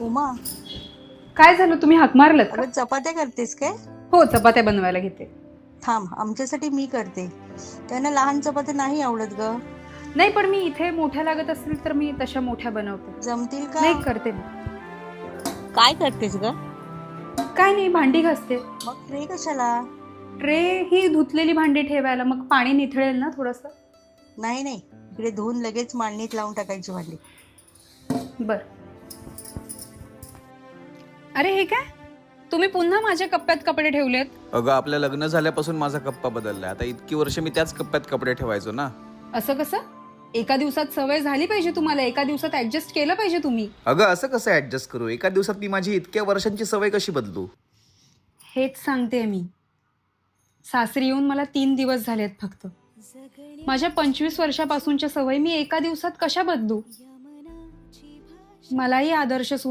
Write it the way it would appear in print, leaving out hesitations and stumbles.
उमा, काय झालं, तुम्ही हाक मारलत का? अगं चपात्या करतेस काय? हो, चपात्या बनवायला घेते. थांब, आमच्यासाठी मी करते. त्यांना लहान चपात्या नाही आवडत ग. नाही, पण मी इथे मोठ्या लागत असतील तर मी तशा मोठ्या बनवते. जमतील का? नाही, करते मी. काय करतेस ग? काय नाही, भांडी घासते. मग ट्रे कशाला? ट्रे ही धुतलेली भांडी ठेवायला, मग पाणी निथळेल ना थोडस. नाही नाही, इकडे धुवून लगेच मांडणीत लावून टाकायची भांडी. बर. अरे हे काय, तुम्ही पुन्हा माझ्या कप्प्यात कपडे ठेवलेत? अगं आपल्या लग्न झाल्यापासून माझा कप्पा बदललाय. आता इतकी वर्ष मी त्याच कप्प्यात कपडे ठेवायचो ना. असं कसं? एका दिवसात सवय झाली पाहिजे तुम्हाला, एका दिवसात ऍडजस्ट केलं पाहिजे तुम्ही. अगं असं कसं ऍडजस्ट करू? एका दिवसात मी माझी इतक्या वर्षांची सवय कशी बदलू? हेच सांगते मी. सासरी येऊन मला 3 दिवस झालेत फक्त. माझ्या 25 वर्षापासूनच्या सवयी मी एका दिवसात कशा बदलू? मलाही आदर्श